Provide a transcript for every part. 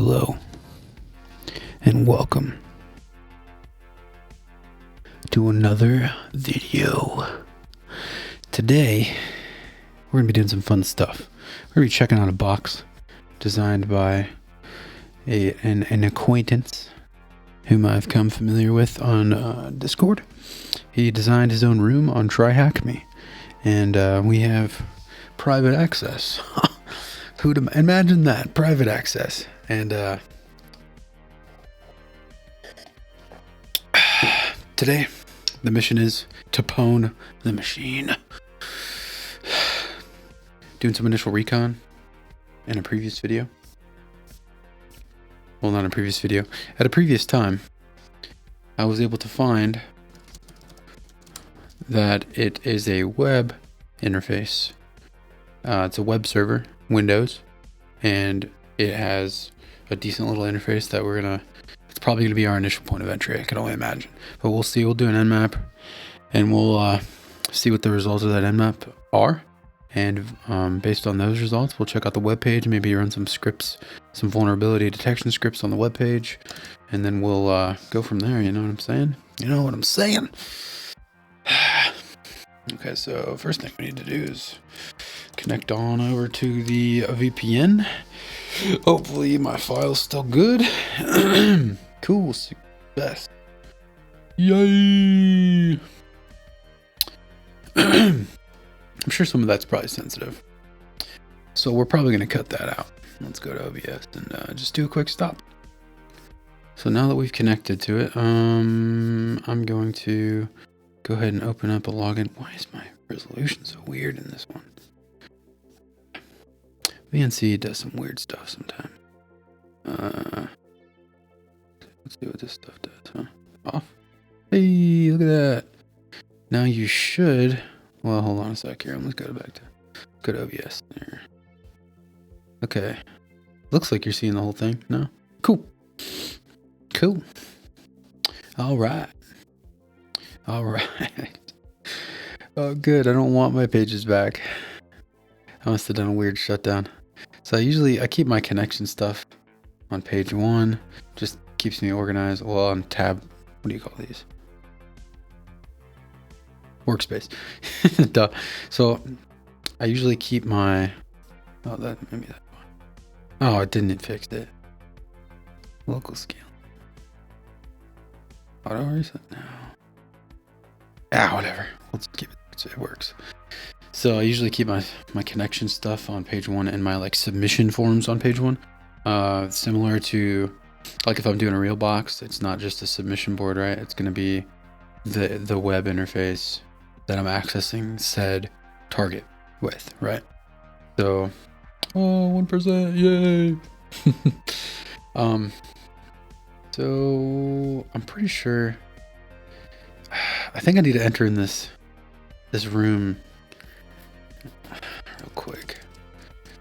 Hello, and welcome to another video. Today, we're going to be doing some fun stuff. We're going to be checking out a box designed by an acquaintance whom I've come familiar with on Discord. He designed his own room on TryHackMe, and we have private access. Who'd imagine that? Private access. And today, the mission is to pwn the machine. Doing some initial recon in a previous video. Well, not a previous video. At a previous time, I was able to find that it is a web interface. It's a web server, Windows, and it has a decent little interface that it's probably gonna be our initial point of entry, I can only imagine. But we'll see, we'll do an nmap, and we'll see what the results of that nmap are. And based on those results, we'll check out the web page, maybe run some scripts, some vulnerability detection scripts on the web page, and then we'll go from there. You know what I'm saying? You know what I'm saying? Okay, so first thing we need to do is connect on over to the VPN. Hopefully my file's still good. Cool, success. Yay! I'm sure some of that's probably sensitive, so we're probably going to cut that out. Let's go to OBS and just do a quick stop. So now that we've connected to it, I'm going to go ahead and open up a login. Why is my resolution so weird in this one? VNC does some weird stuff sometimes. Let's see what this stuff does, huh? Off. Hey, look at that. Now you should... Well, hold on a sec here. Let's go back to OBS there. Okay. Looks like you're seeing the whole thing. No? Cool. Cool. All right. All right. Oh, good. I don't want my pages back. I must have done a weird shutdown. So I keep my connection stuff on page 1. Just keeps me organized. Well, on tab, what do you call these? Workspace. Duh. So I usually keep my, maybe that one. Oh, it didn't fix it. Local scale. Auto reset now. Whatever. Let's keep it. It works. So I usually keep my connection stuff on page 1 and my submission forms on page 1. Similar to if I'm doing a real box, it's not just a submission board, right? It's going to be the web interface that I'm accessing said target with, right? So, 1%, yay! So I'm pretty sure. I think I need to enter in this room real quick.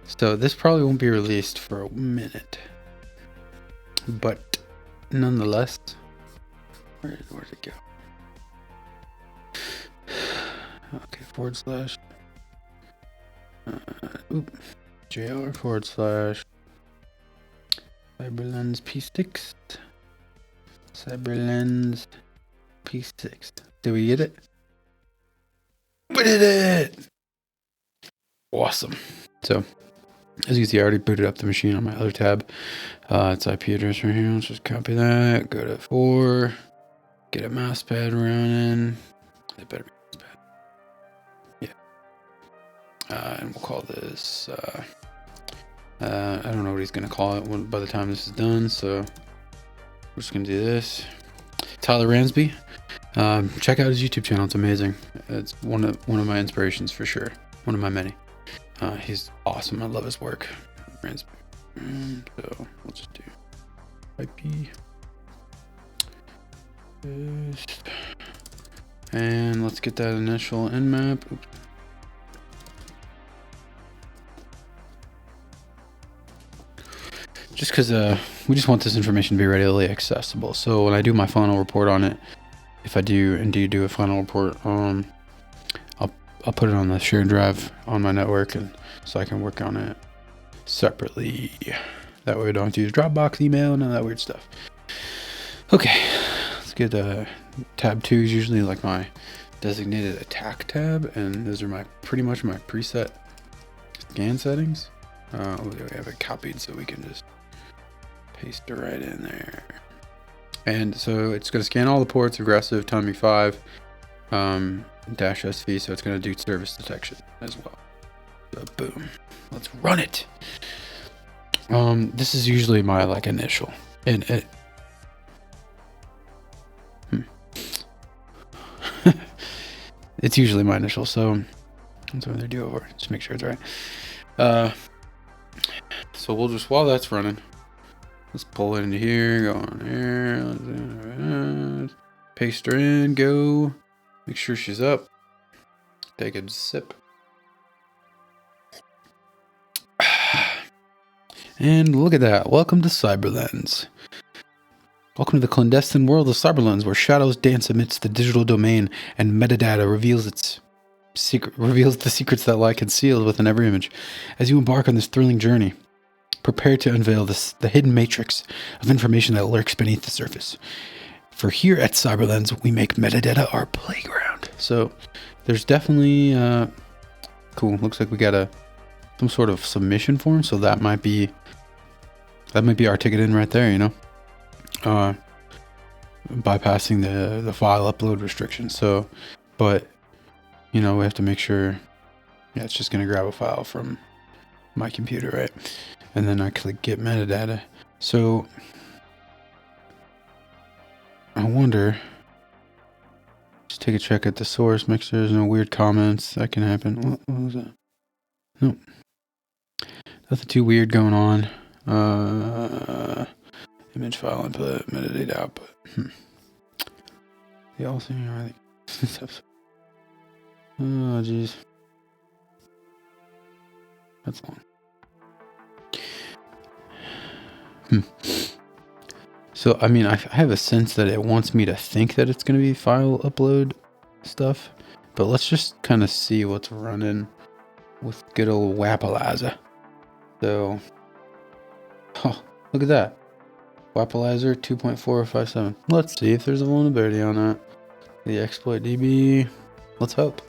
So this probably won't be released for a minute, but nonetheless, where'd it go? Okay, /JR /CyberLens P6. CyberLens P6. Did we get it? We did it! Awesome. So, as you can see, I already booted up the machine on my other tab. It's IP address right here. Let's just copy that. Go to 4. Get a mouse pad running. It better be mouse pad. Yeah. And we'll call this... I don't know what he's going to call it by the time this is done, so we're just going to do this. Tyler Ramsbey. Check out his YouTube channel. It's amazing. It's one of my inspirations for sure. One of my many. He's awesome. I love his work. Ramsbey. So we'll just do IP. And let's get that initial nmap. Oops. Just because we just want this information to be readily accessible. So when I do my final report on it, if I do indeed do a final report, I'll put it on the shared drive on my network, and so I can work on it separately. That way we don't have to use Dropbox, email, none of that weird stuff. Okay, let's get tab 2 is usually like my designated attack tab, and those are pretty much my preset scan settings. We have it copied so we can just paste it right in there. And so it's going to scan all the ports, aggressive, timing 5, dash SV, so it's going to do service detection as well. So boom, let's run it. This is usually my like initial, and it it's usually my initial, so that's what they do over. Just make sure it's right. So we'll just, while that's running, let's pull it into here, go on here, paste her in, go, make sure she's up, take a sip. And look at that. Welcome to CyberLens. Welcome to the clandestine world of CyberLens, where shadows dance amidst the digital domain and metadata reveals the secrets that lie concealed within every image. As you embark on this thrilling journey, prepare to unveil the hidden matrix of information that lurks beneath the surface. For here at CyberLens, we make metadata our playground. So there's definitely cool. Looks like we got some sort of submission form, so that might be our ticket in right there, you know, bypassing the file upload restriction. So, but you know, we have to make sure, yeah, it's just gonna grab a file from my computer, right? And then I click get metadata. So I wonder, just take a check at the source, make sure there's no weird comments. That can happen. What was that? Nope. Nothing too weird going on. Image file input, metadata output. They all seem right. Oh, geez. That's long. So, I mean, I have a sense that it wants me to think that it's going to be file upload stuff, but let's just kind of see what's running with good old Wappalizer. So, oh, look at that. Wappalizer 2.457. Let's see if there's a vulnerability on that. The exploit DB. Let's hope.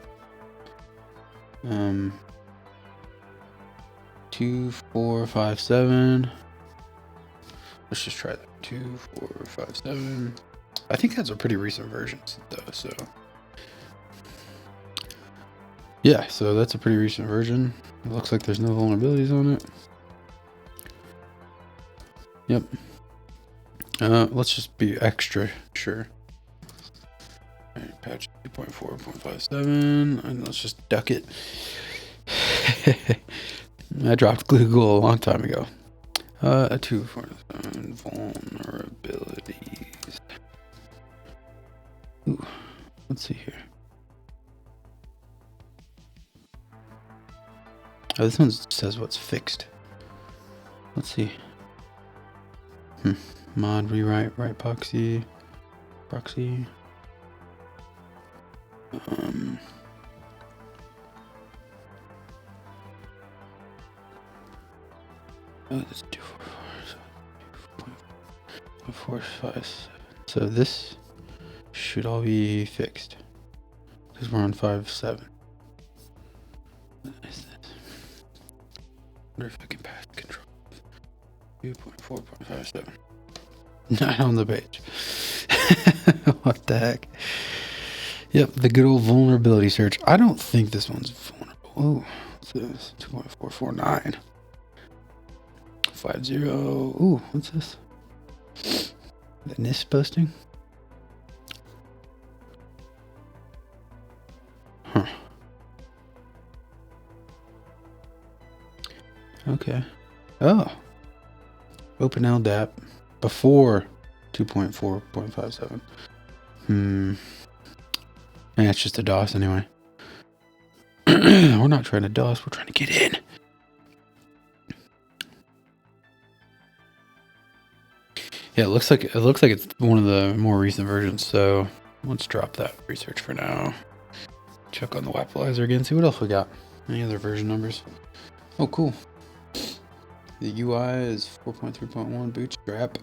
2457. Let's just try that. 2457. I think that's a pretty recent version though, so yeah, so that's a pretty recent version. It looks like there's no vulnerabilities on it. Yep. Let's just be extra sure. Alright, patch 2.4.57, and let's just duck it. I dropped Google a long time ago. 247 vulnerabilities. Ooh, let's see here. Oh, this one says what's fixed. Let's see. Mod rewrite, write proxy. Oh, that's 2.457. So this should all be fixed because we're on 5.7. What is this? I wonder if I can pass control. 2.4.57. Not on the page. What the heck? Yep, the good old vulnerability search. I don't think this one's vulnerable. Oh, what's this? 2.449. 50. Ooh, what's this? The NIST posting? Huh. Okay. Oh. Open LDAP before 2.4.57. And it's just a DOS anyway. We're not trying to DOS, we're trying to get in. Yeah, it looks like it's one of the more recent versions, so let's drop that research for now. Check on the Wappalizer again, see what else we got. Any other version numbers? Oh, cool. The UI is 4.3.1 bootstrap.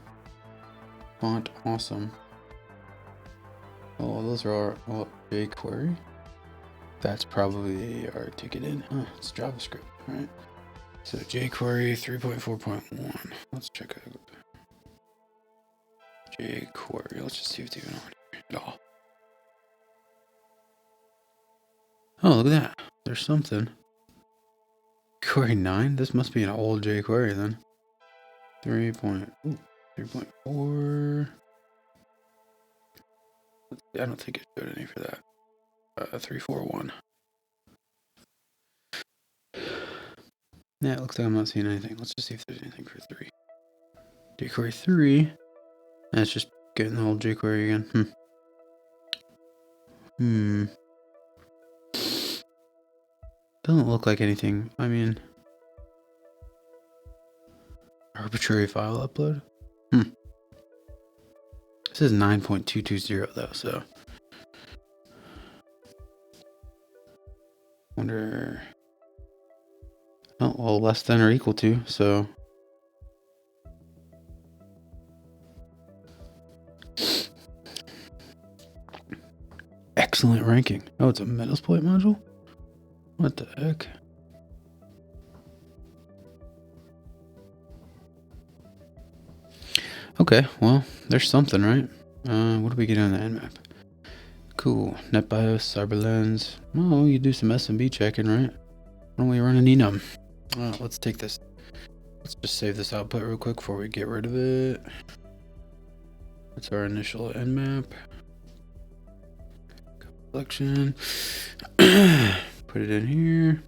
Font awesome. Oh, those are our jQuery. That's probably our ticket in. Huh, it's JavaScript, right? So jQuery 3.4.1. Let's check out jQuery. Let's just see if it's even on here at all. Oh, look at that. There's something. Query 9? This must be an old jQuery then. 3.4. I don't think it showed any for that. 341. Yeah, it looks like I'm not seeing anything. Let's just see if there's anything for 3. jQuery 3. That's just getting the old jQuery again. Doesn't look like anything. I mean, arbitrary file upload. This is 9.220 though, so wonder. Oh, well, less than or equal to, so excellent ranking. Oh, it's a Metasploit module? What the heck? Okay, well, there's something, right? What do we get on the Nmap? Cool. NetBIOS, CyberLens. Oh, you do some SMB checking, right? Why don't we run an enum? Let's take this. Let's just save this output real quick before we get rid of it. That's our initial Nmap. Collection. Put it in here.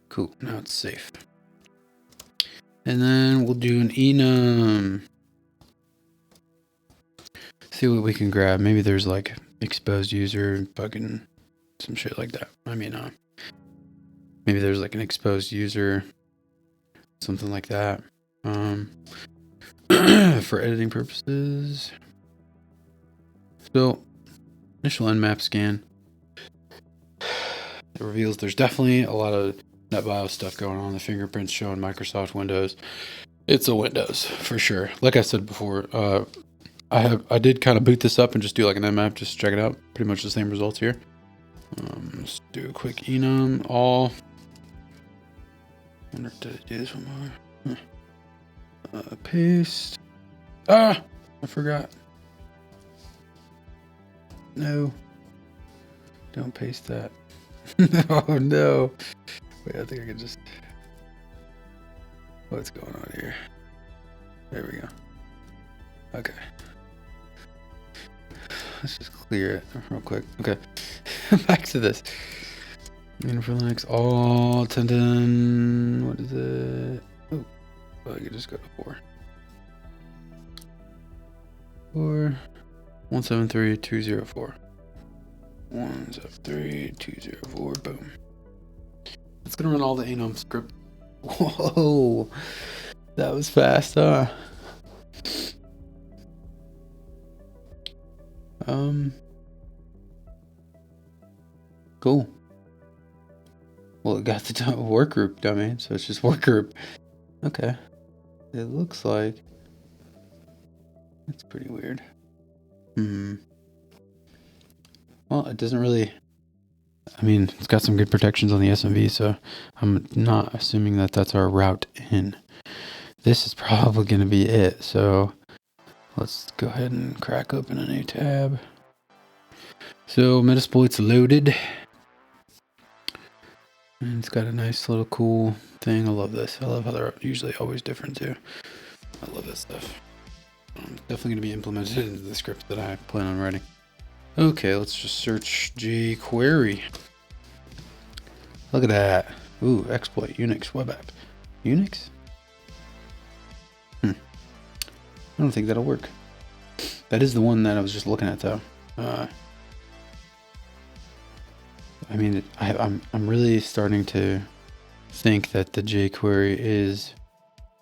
Cool. Now it's safe. And then we'll do an enum. See what we can grab. Maybe there's like exposed user, fucking some shit like that. I mean, maybe there's like an exposed user, something like that. For editing purposes. So, initial Nmap scan. It reveals there's definitely a lot of NetBIOS stuff going on. The fingerprints showing Microsoft Windows. It's a Windows for sure. Like I said before, I did kind of boot this up and just do like an Nmap, just check it out. Pretty much the same results here. Let's do a quick enum all. I wonder if I do this one more. Paste. I forgot. No. Don't paste that. Oh no. Wait, I think I can just. What's going on here? There we go. Okay. Let's just clear it real quick. Okay. Back to this. And for Linux, all tendon. What is it? Oh, I could just go to 4. 173.204. 173.204. Boom. It's gonna run all the enum script. Whoa, that was fast, huh? Cool. Well, it got the work group domain, so it's just work group. Okay. It looks like it's pretty weird. Well, it doesn't really. I mean, it's got some good protections on the SMB, so I'm not assuming that that's our route in. This is probably going to be it, so let's go ahead and crack open a new tab. So Metasploit's loaded. And it's got a nice little cool thing. I love this. I love how they're usually always different too. I love this stuff. Definitely going to be implemented into the script that I plan on writing. Okay, let's just search jQuery. Look at that. Ooh, exploit Unix web app. Unix? I don't think that'll work. That is the one that I was just looking at though. I mean, I'm really starting to think that the jQuery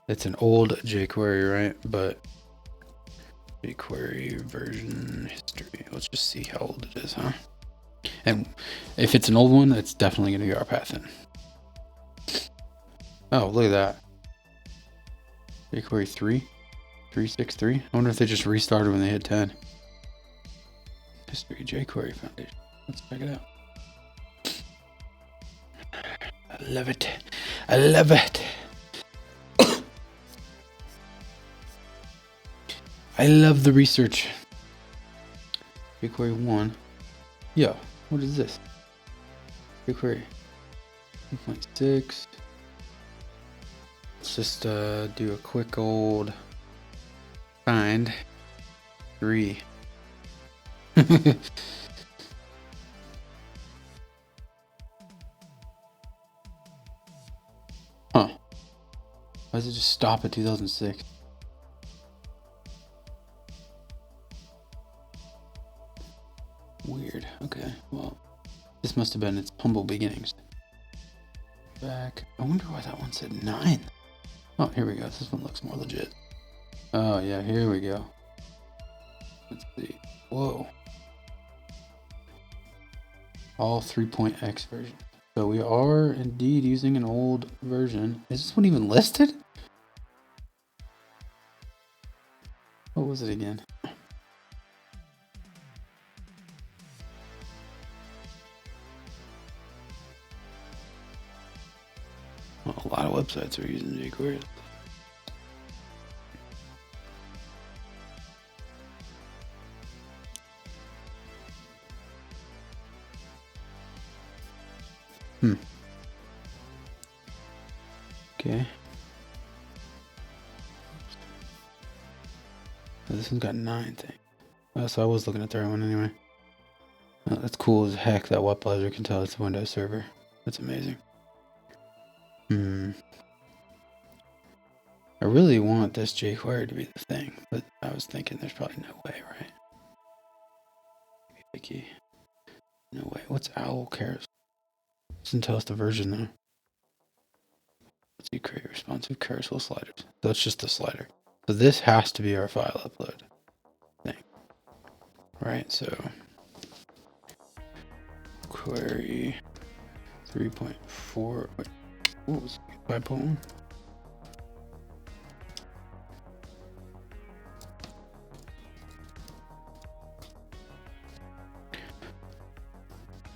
it's an old jQuery, right? But jQuery version history. Let's just see how old it is, huh? And if it's an old one, it's definitely going to go our path in. Oh, look at that. jQuery 3.63. I wonder if they just restarted when they hit 10. History jQuery Foundation. Let's check it out. I love it. I love it. I love the research. jQuery 1. Yo, what is this? jQuery 2.6. Let's just do a quick old find. 3. Huh. Why does it just stop at 2006? Weird. Okay, well, this must have been its humble beginnings. Back. I wonder why that one said 9. Oh, here we go. This one looks more legit. Oh, yeah, here we go. Let's see. Whoa. All 3.x version. So we are indeed using an old version. Is this one even listed? What was it again? Well, a lot of websites are using jQuery. Okay. Oh, this one's got 9 things. Oh, so I was looking at the right one anyway. Oh, that's cool as heck that web browser can tell it's a Windows server. That's amazing. I really want this jQuery to be the thing, but I was thinking there's probably no way, right? Wiki. No way. What's owl cares? Doesn't tell us the version though. Let's see, create responsive carousel sliders. So that's just the slider. So this has to be our file upload thing. Right, so query 3.4. Wait, what was 5.1?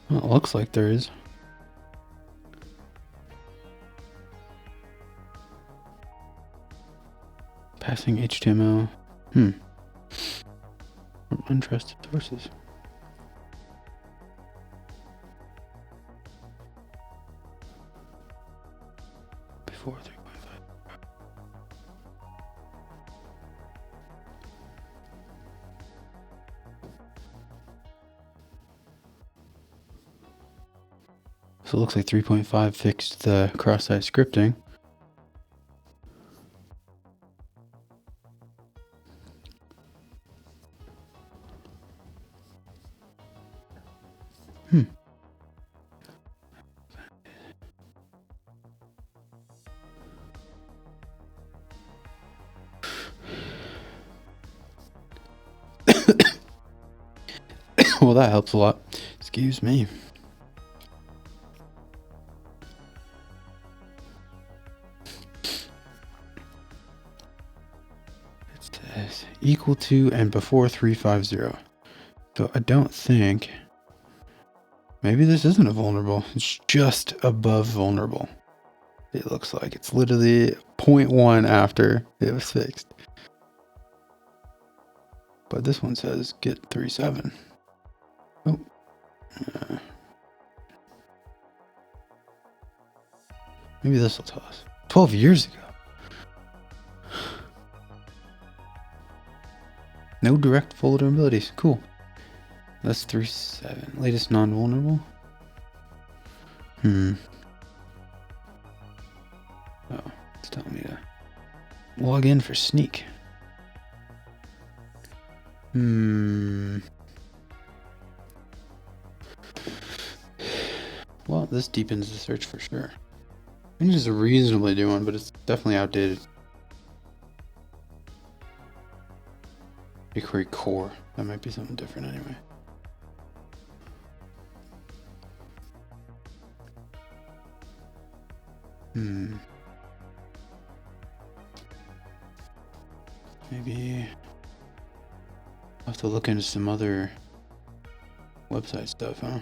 Well, it looks like there is. Passing HTML. From untrusted sources. Before 3.5. So it looks like 3.5 fixed the cross-site scripting. Well, that helps a lot. Excuse me. It says equal to and before 350. So I don't think. Maybe this isn't a vulnerable. It's just above vulnerable. It looks like it's literally 0.1 after it was fixed. But this one says get 3.7. Oh. Maybe this will tell us. 12 years ago. No direct vulnerabilities. Cool. That's 3.7. Latest non-vulnerable. Oh, it's telling me to log in for sneak. Well, this deepens the search for sure. I think it's a reasonably new one, but it's definitely outdated. jQuery core. That might be something different anyway. Maybe I'll have to look into some other website stuff, huh?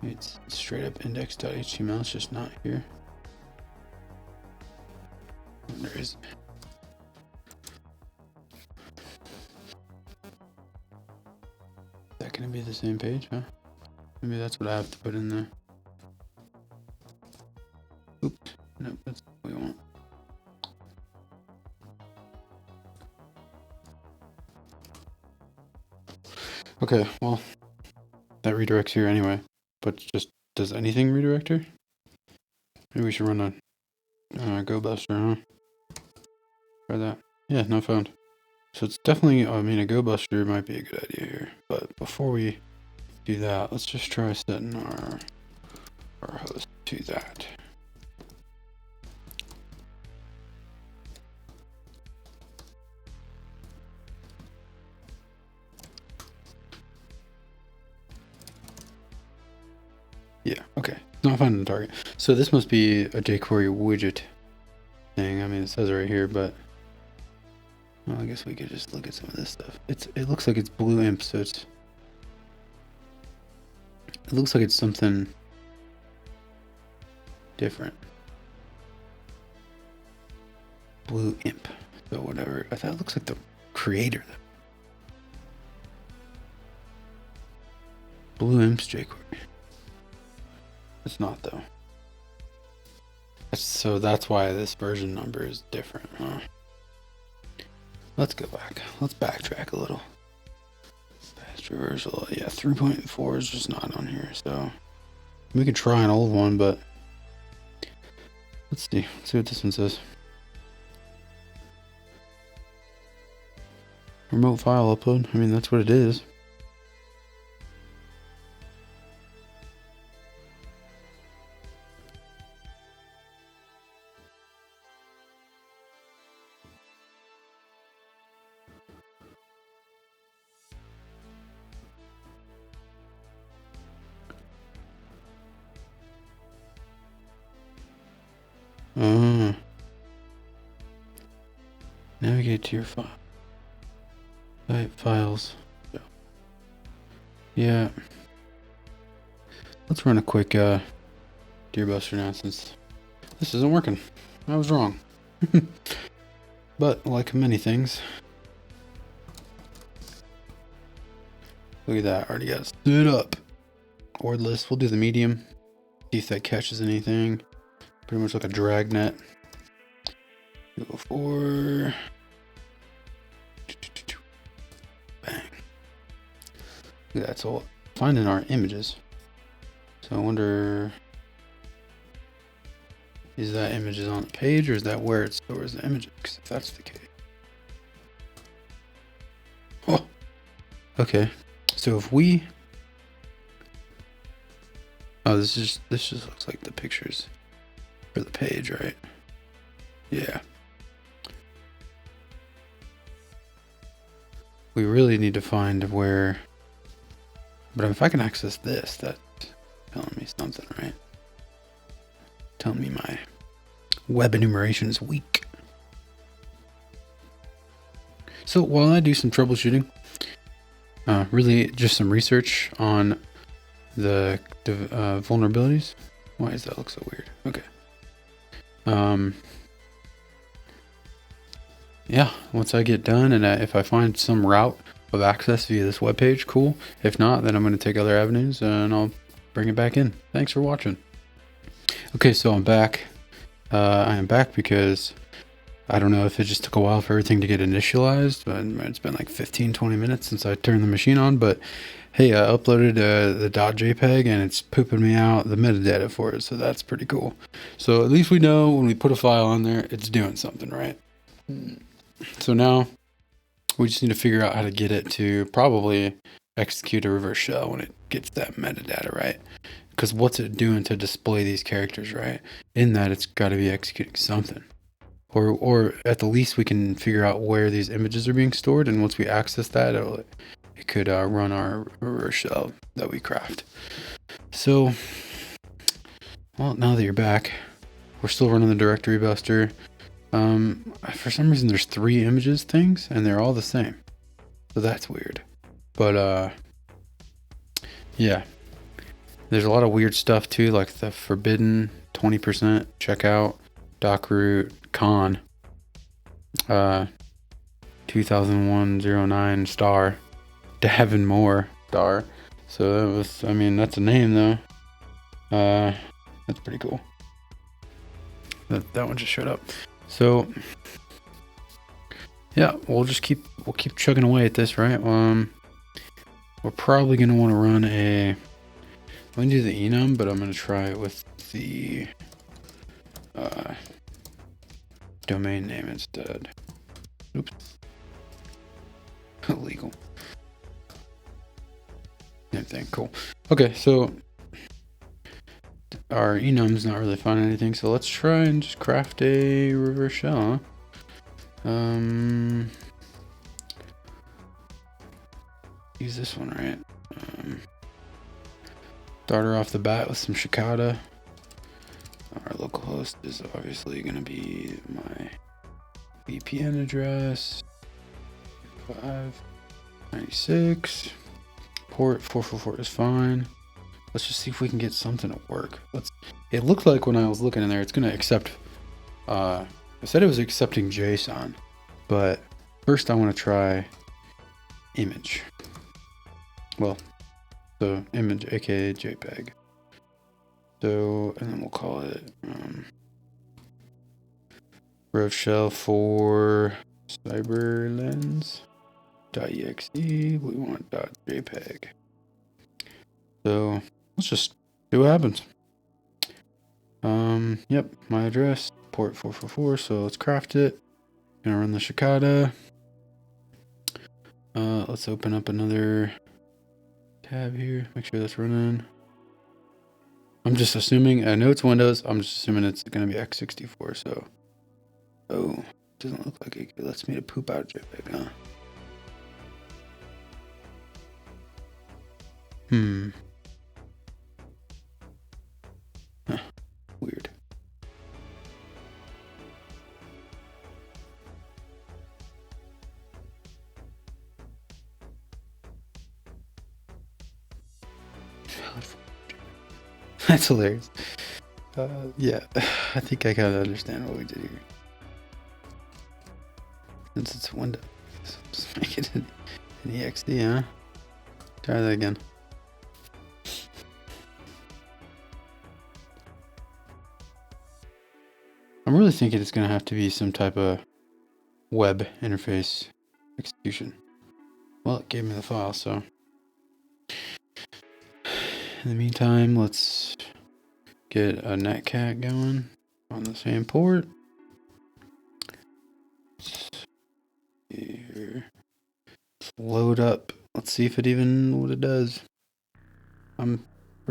It's straight up index.html, it's just not here. Wonder is that gonna be the same page, huh? Maybe that's what I have to put in there. Oops, nope, that's what we want. Okay, well, that redirects here anyway, but just, does anything redirect here? Maybe we should run a Go Buster, huh? Try that. Yeah, no found. So it's definitely, I mean, a Go Buster might be a good idea here, but before we do that, let's just try setting our host to that. Yeah, okay. Not finding the target. So this must be a jQuery widget thing. I mean, it says it right here, but well, I guess we could just look at some of this stuff. It looks like it's blue imp, so it looks like it's something different. Blue imp. So whatever. I thought it looks like the creator. Blue imp's jQuery. It's not though. So that's why this version number is different, huh? Let's go back. Let's backtrack a little. Fast reversal. Yeah, 3.4 is just not on here, so we could try an old one, but let's see. Let's see what this one says. Remote file upload. I mean, that's what it is. Navigate to your file. Type files. Yeah. Let's run a quick Deerbuster now since this isn't working. I was wrong. But like many things. Look at that. Already got it stood up. Word list. We'll do the medium. See if that catches anything. Pretty much like a dragnet. Go for bang. Look at that. So finding our images. So I wonder, is that images on the page or is that where it stores the images? Because if that's the case. Oh, okay. So if we, oh, this just looks like the pictures for the page, right? Yeah. We really need to find where, but if I can access this, that's telling me something, right? Telling me my web enumeration is weak. So while I do some troubleshooting, really just some research on the vulnerabilities. Why does that look so weird? Okay. Yeah, once I get done and if I find some route of access via this webpage, cool. If not, then I'm going to take other avenues and I'll bring it back in. Thanks for watching. Okay, so I'm back. I am back because I don't know if it just took a while for everything to get initialized, but it's been like 15-20 minutes since I turned the machine on. But hey, I uploaded the .jpeg and it's pooping me out the metadata for it, so that's pretty cool. So at least we know when we put a file on there, it's doing something, right? So now we just need to figure out how to get it to probably execute a reverse shell when it gets that metadata, right? Because what's it doing to display these characters, right? In that, it's got to be executing something. Or at the least, we can figure out where these images are being stored, and once we access that, it could run our reverse shell that we craft. So, well, now that you're back, we're still running the directory buster. For some reason there's 3 images things and they're all the same. So that's weird. But yeah. There's a lot of weird stuff too, like the forbidden 20% checkout, doc root, con, 2001-09 star, Davin Moore star. So that was, I mean, that's a name though. That's pretty cool. That one just showed up. So yeah, we'll keep chugging away at this, right? We're probably gonna want to run a. I'm gonna do the enum, but I'm gonna try it with the domain name instead. Oops. Illegal. Same thing. Cool. Okay, so our enum's not really finding anything, so let's try and just craft a reverse shell, huh? Use this one, right? Start her off the bat with some Shikata. Our localhost is obviously going to be my VPN address. 596. Port 444 is fine. Let's just see if we can get something to work. It looked like when I was looking in there, it's going to accept. I said it was accepting JSON, but first I want to try image. Well, so image, aka JPEG. So, and then we'll call it rev shell for CyberLens.exe. We want .jpeg. So let's just see what happens. Yep, my address, port 444. So let's craft it. Gonna run the Shikata. Let's open up another tab here. Make sure that's running. I'm just assuming, I know it's Windows, I'm just assuming it's going to be x64, so. Oh, doesn't look like it lets me to poop out JPEG, huh? Huh, weird. That's hilarious. Yeah, I think I kind of understand what we did here. Since it's Windows, just make it an exe, huh? Try that again. I'm really thinking it's going to have to be some type of web interface execution. Well, it gave me the file, so. In the meantime, let's get a netcat going on the same port. Here. Let's load up. Let's see if it even what it does. We're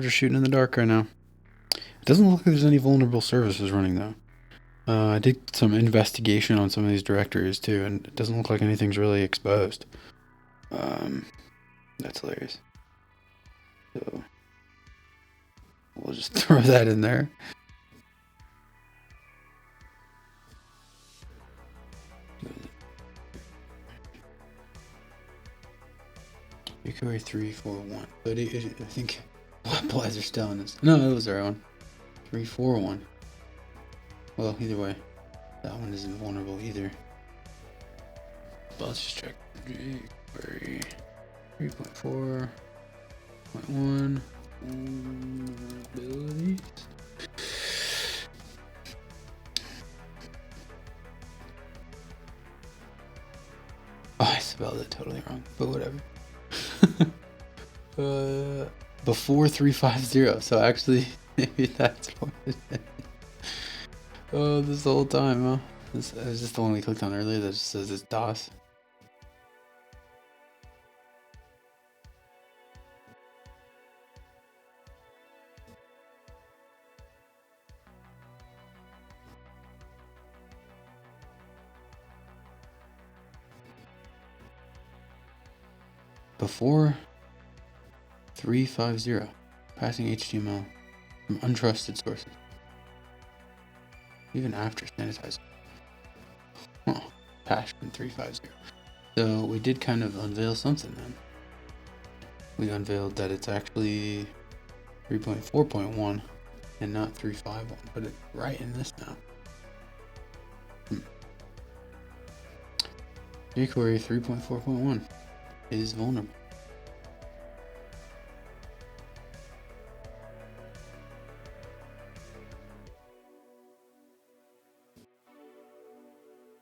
just shooting in the dark right now. It doesn't look like there's any vulnerable services running though. I did some investigation on some of these directories too, and it doesn't look like anything's really exposed. That's hilarious. So we'll just throw that in there. Recovery 341. But I think Blazer still in this. No, it was our own. 341. Well, either way, that one isn't vulnerable either. But let's just check. Jquery 3.4.1 vulnerabilities. Oh, I spelled it totally wrong, but whatever. Before 350, so actually maybe that's what it is. Oh, this whole time, huh? This is just the one we clicked on earlier that just says it's DOS. Before 350, passing HTML from untrusted sources. Even after sanitizing. patch from 3.50. So we did kind of unveil something then. We unveiled that it's actually 3.4.1 and not 3.5.1, but it's right in this now. jQuery 3.4.1 is vulnerable.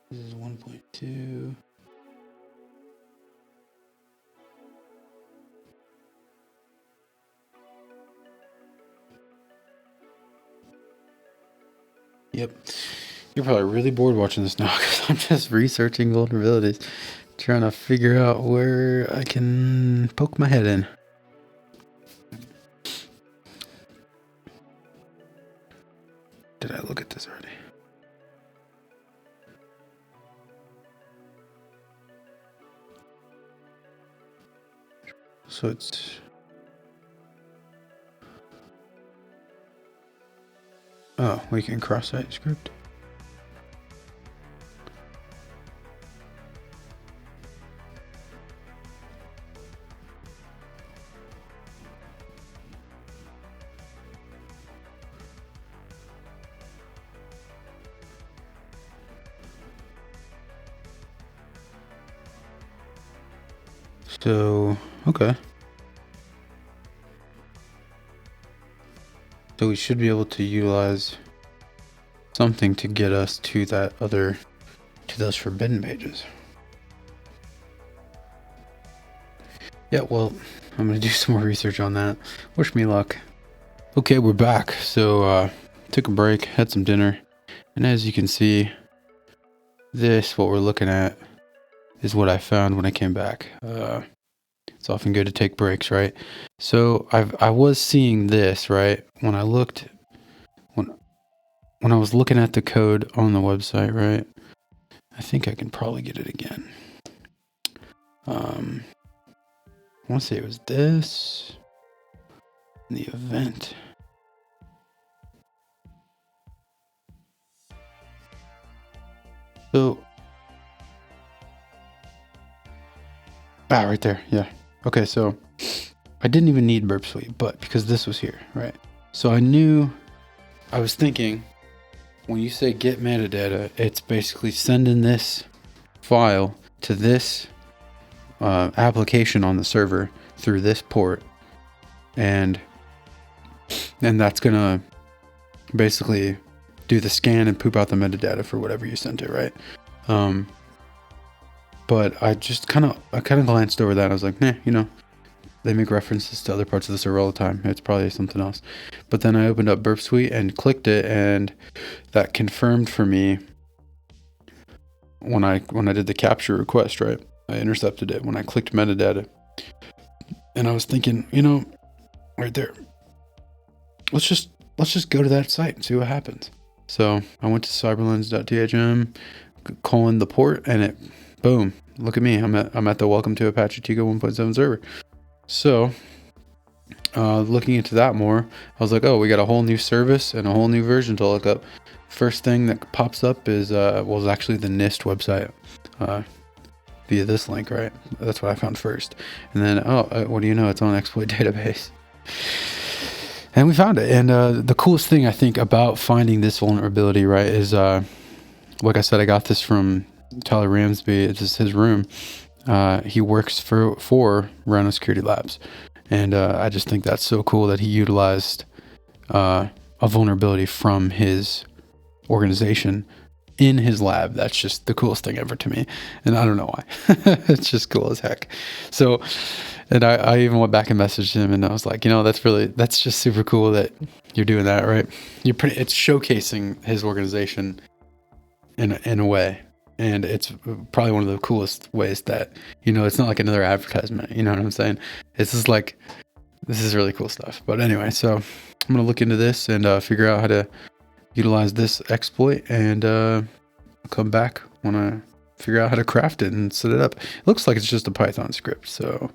This is 1.2. Yep. You're probably really bored watching this now because I'm just researching vulnerabilities, trying to figure out where I can poke my head in. Did I look at this already? So it's... Oh, we can cross-site script. So, okay. So we should be able to utilize something to get us to that other, to those forbidden pages. Yeah, well, I'm gonna do some more research on that. Wish me luck. Okay, we're back. So, took a break, had some dinner, and as you can see, what we're looking at is what I found when I came back. It's often good to take breaks, right? So I was seeing this, right? When I was looking at the code on the website, right? I think I can probably get it again. I want to say it was this, the event. So, right there, yeah. Okay, so I didn't even need Burp Suite, but because this was here, right? So I was thinking, when you say get metadata, it's basically sending this file to this application on the server through this port, and that's gonna basically do the scan and poop out the metadata for whatever you sent it, right? But I kind of glanced over that. I was like, nah, they make references to other parts of the server all the time. It's probably something else. But then I opened up Burp Suite and clicked it, and that confirmed for me when I did the capture request, right? I intercepted it when I clicked metadata. And I was thinking, right there, let's just go to that site and see what happens. So I went to cyberlens.thm, colon the port, and it, boom, look at me. I'm at the welcome to Apache Tico 1.7 server. So looking into that more, I was like, oh, we got a whole new service and a whole new version to look up. First thing that pops up is it's actually the NIST website via this link, right? That's what I found first. And then, what do you know? It's on exploit database. And we found it. And the coolest thing I think about finding this vulnerability, right, is like I said, I got this from Tyler Ramsbey. It's just his room. He works for Rhino Security Labs. And I just think that's so cool that he utilized a vulnerability from his organization in his lab. That's just the coolest thing ever to me. And I don't know why. It's just cool as heck. So, and I even went back and messaged him, and I was like, that's just super cool that you're doing that, right? It's showcasing his organization in a way. And it's probably one of the coolest ways that, it's not like another advertisement. You know what I'm saying? This is really cool stuff. But anyway, so I'm going to look into this and figure out how to utilize this exploit, and come back when I figure out how to craft it and set it up. It looks like it's just a Python script. So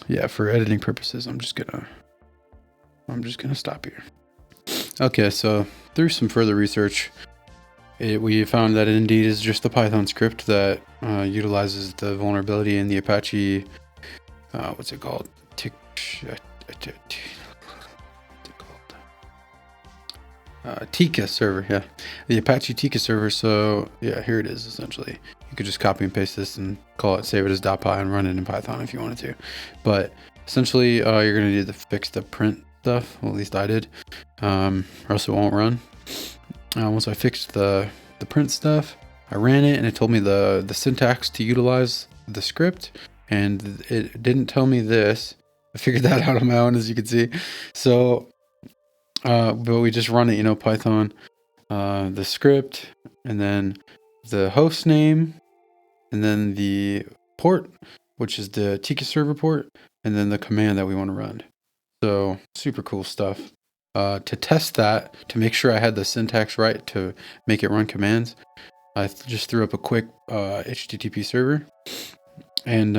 yeah, for editing purposes, I'm just gonna stop here. Okay, so through some further research, we found that it indeed is just the Python script that utilizes the vulnerability in the Apache, what's it called? Tika server, yeah, the Apache Tika server. So yeah, here it is. Essentially, you could just copy and paste this and call it, save it as .py, and run it in Python if you wanted to. But essentially, you're gonna need to fix the print stuff. Well, at least I did, or else it won't run. Once I fixed the print stuff, I ran it and it told me the syntax to utilize the script, and it didn't tell me this. I figured that out on my own, as you can see. So. But we just run it, Python, the script, and then the host name, and then the port, which is the Tika server port, and then the command that we want to run. So super cool stuff. To test that, to make sure I had the syntax right to make it run commands, I just threw up a quick HTTP server. And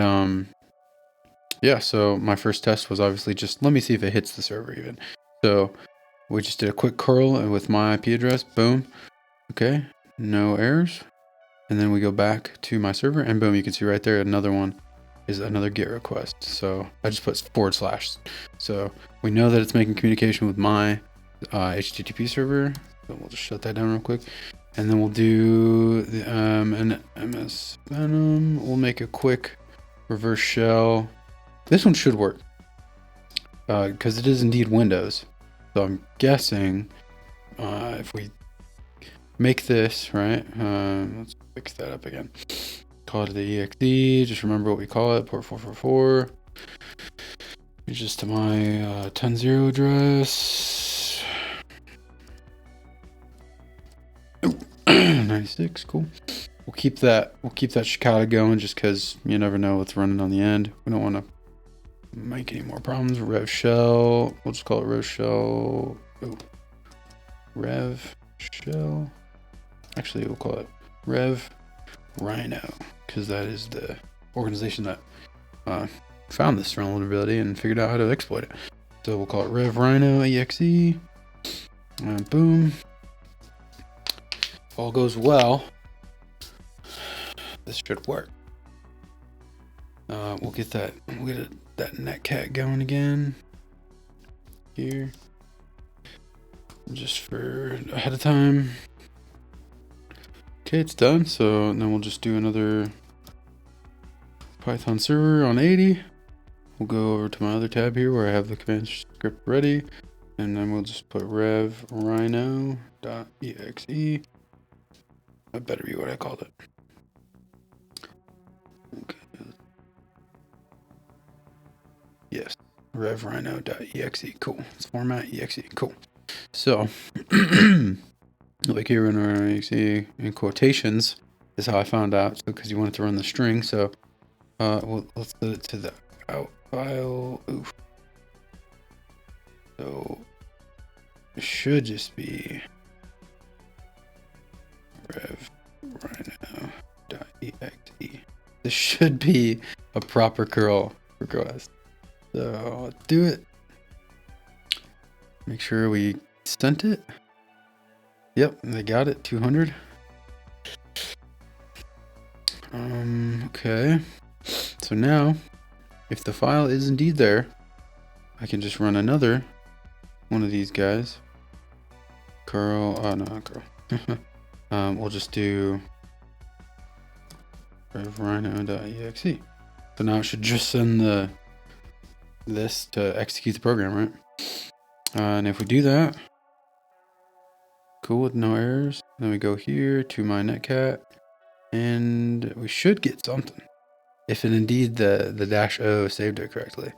yeah, so my first test was obviously just, let me see if it hits the server even. So we just did a quick curl with my IP address. Boom. Okay. No errors. And then we go back to my server, and boom, you can see right there, another one is another GET request. So I just put /. So we know that it's making communication with my HTTP server. So we'll just shut that down real quick. And then we'll do the an MS Venom. We'll make a quick reverse shell. This one should work because it is indeed Windows. So I'm guessing if we make this, right, let's fix that up again. Call it the exe, just remember what we call it, port 444. It's just to my 10.0 address. 96, cool. We'll keep that shikata going just because you never know what's running on the end. We don't want to make any more problems. Rev shell, we'll just call it rev shell. Ooh. Rev shell, actually we'll call it rev rhino, because that is the organization that found this vulnerability and figured out how to exploit it. So we'll call it rev rhino exe, and boom, if all goes well, this should work. We'll get that netcat going again here, just for ahead of time. Okay, it's done. So then we'll just do another Python server on 80. We'll go over to my other tab here where I have the command script ready, and then we'll just put rev rhino.exe. That better be what I called it. Okay. Yes, rev rhino.exe. Cool. It's format exe. Cool. So like here in our exe in quotations is how I found out. So because you want it to run the string, so let's put it to the out file. Oof. So it should just be rev rhino.exe. This should be a proper curl request. So let's do it. Make sure we sent it. Yep, they got it. 200. Okay. So now, if the file is indeed there, I can just run another one of these guys. Curl. Oh no, not curl. We'll just do rhino.exe. So now it should just send this to execute the program, right? And if we do that, cool, with no errors, then we go here to my netcat, and we should get something. If it indeed the -o saved it correctly.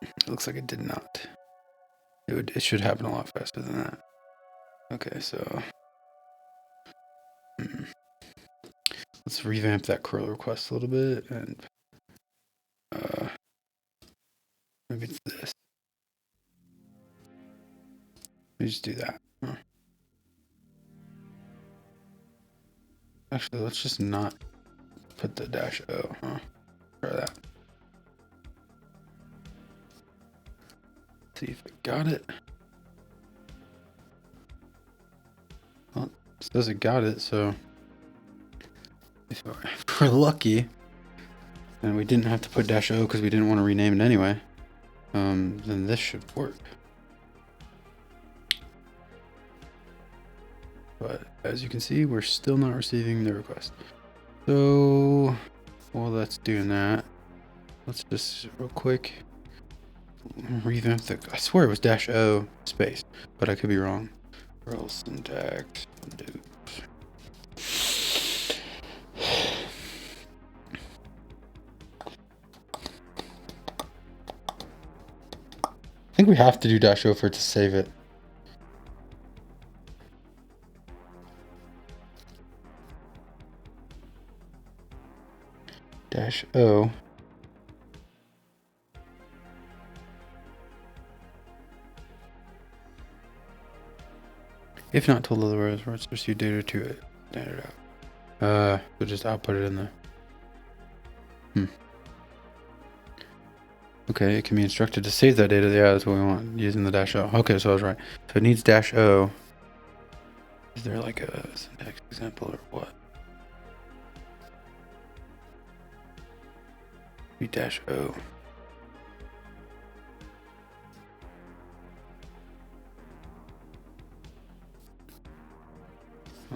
It looks like it did not. It should happen a lot faster than that. Okay, so let's revamp that curl request a little bit, and maybe it's this. Let me just do that. Huh. Actually, let's just not put the -o. Huh? Try that. See if it got it. It says it got it, so if we're lucky, and we didn't have to put -o because we didn't want to rename it anyway, then this should work. But as you can see, we're still not receiving the request. So while that's doing that, let's just real quick revamp the. I swear it was -o space, but I could be wrong. Rel syntax. I think we have to do -o for it to save it. -o. If not told otherwise, let's receive data to it. Standard out. So just output it in there. Okay, it can be instructed to save that data. Yeah, that's what we want, using the -o. Okay, so I was right. So it needs -o. Is there like a syntax example or what? Be -o.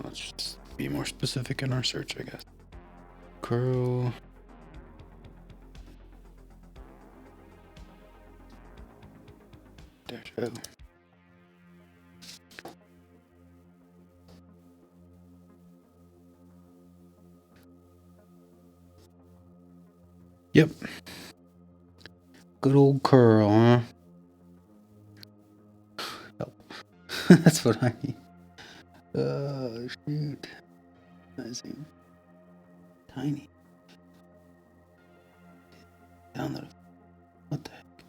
Let's just be more specific in our search, I guess. Curl. -o. Yep. Good old curl, huh? Oh. That's what I need. Oh, shoot. Amazing. Tiny. Download. What the heck?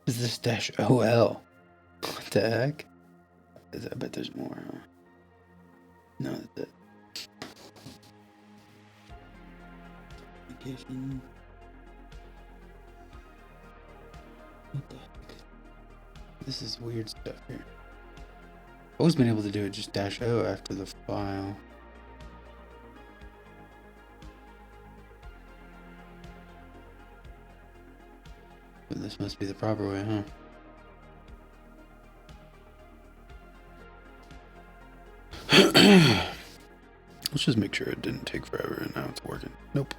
Is this -ol? What the heck? I bet there's more, huh? No, that's it. Application. What the heck? This is weird stuff here. I've always been able to do it just -o after the file. But this must be the proper way, huh? Let's just make sure it didn't take forever and now it's working. Nope.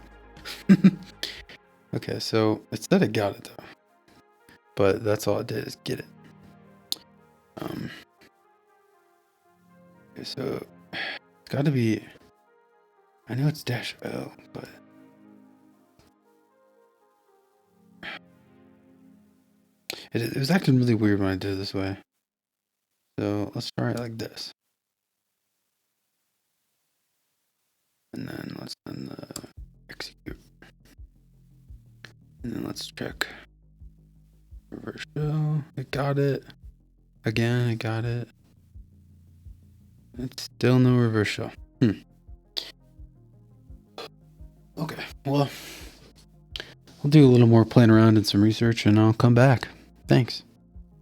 Okay, so it said it got it though. But that's all it did is get it. Okay, so it's got to be. I know it's -o, but it was acting really weird when I did it this way. So let's try it like this. And then let's send the execute. And then let's check reverse show. It got it. Again, it got it. It's still no reverse show. Okay, well, I'll do a little more playing around and some research and I'll come back. Thanks.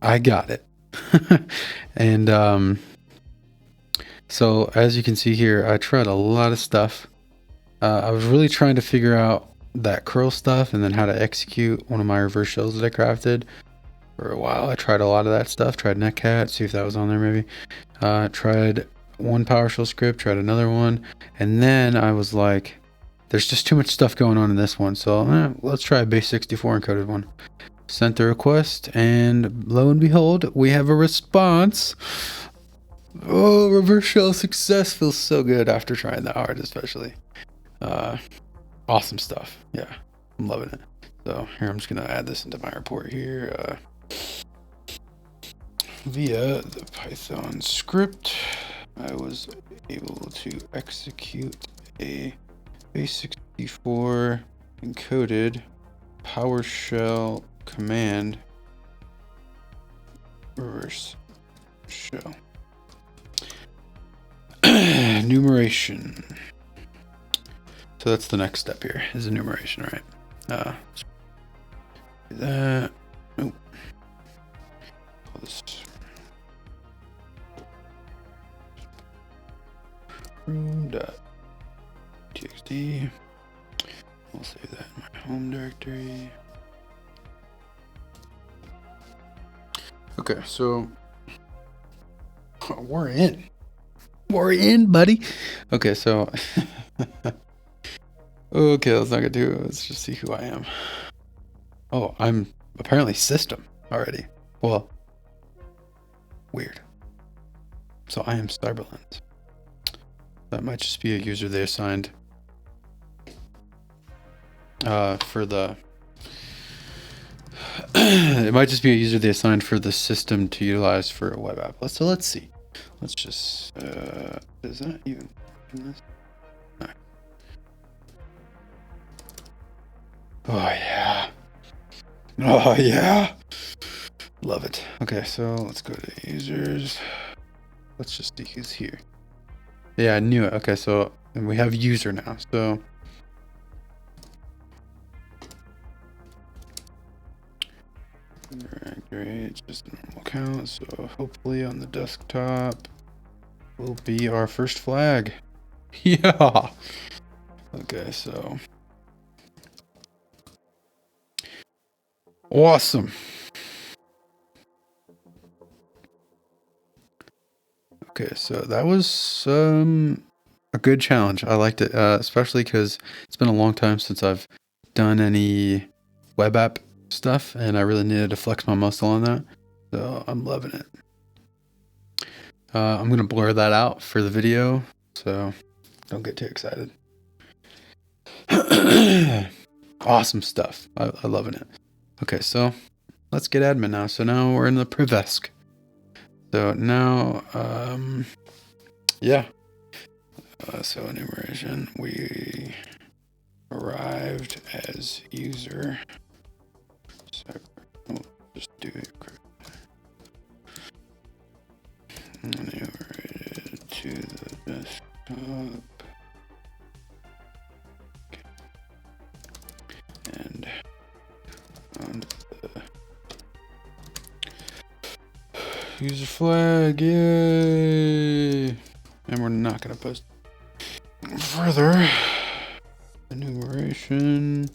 I got it. And so as you can see here, I tried a lot of stuff. I was really trying to figure out that curl stuff and then how to execute one of my reverse shells that I crafted. For a while, I tried a lot of that stuff. Tried netcat, see if that was on there maybe. Tried one PowerShell script, tried another one. And then I was like, there's just too much stuff going on in this one. So let's try a base 64 encoded one. Sent the request and lo and behold, we have a response. Oh, reverse shell success feels so good after trying that hard, especially. Awesome stuff. Yeah, I'm loving it. So here, I'm just gonna add this into my report here. Via the Python script, I was able to execute a base 64 encoded PowerShell command reverse shell. Enumeration. So that's the next step here, is enumeration, right? Do that. Oh. Call this room.txt. I'll save that in my home directory. Okay, so we're in. We're in, buddy. Okay, so okay, let's not get too. Let's just see who I am. Oh, I'm apparently system already. Well, weird. So I am CyberLens. That might just be a user they assigned for the. It might just be a user they assigned for the system to utilize for a web app. So let's see. Let's just. Is that even in this? No. Oh yeah. Oh yeah. Love it. Okay, so let's go to users. Let's just see who's here. Yeah, I knew it. Okay, so and we have user now. So directory, it's just a normal account. So hopefully on the desktop will be our first flag. Yeah. Okay, so awesome. Okay, so that was a good challenge. I liked it, especially because it's been a long time since I've done any web app stuff, and I really needed to flex my muscle on that. So I'm loving it. I'm gonna blur that out for the video, so don't get too excited. Awesome stuff. I'm loving it. Okay, so let's get admin now. So now we're in the Privesk. So now, yeah. So enumeration, we arrived as user. We'll just do it. Enumerated to the desktop. And on the user flag, yay! And we're not gonna post further. Enumeration,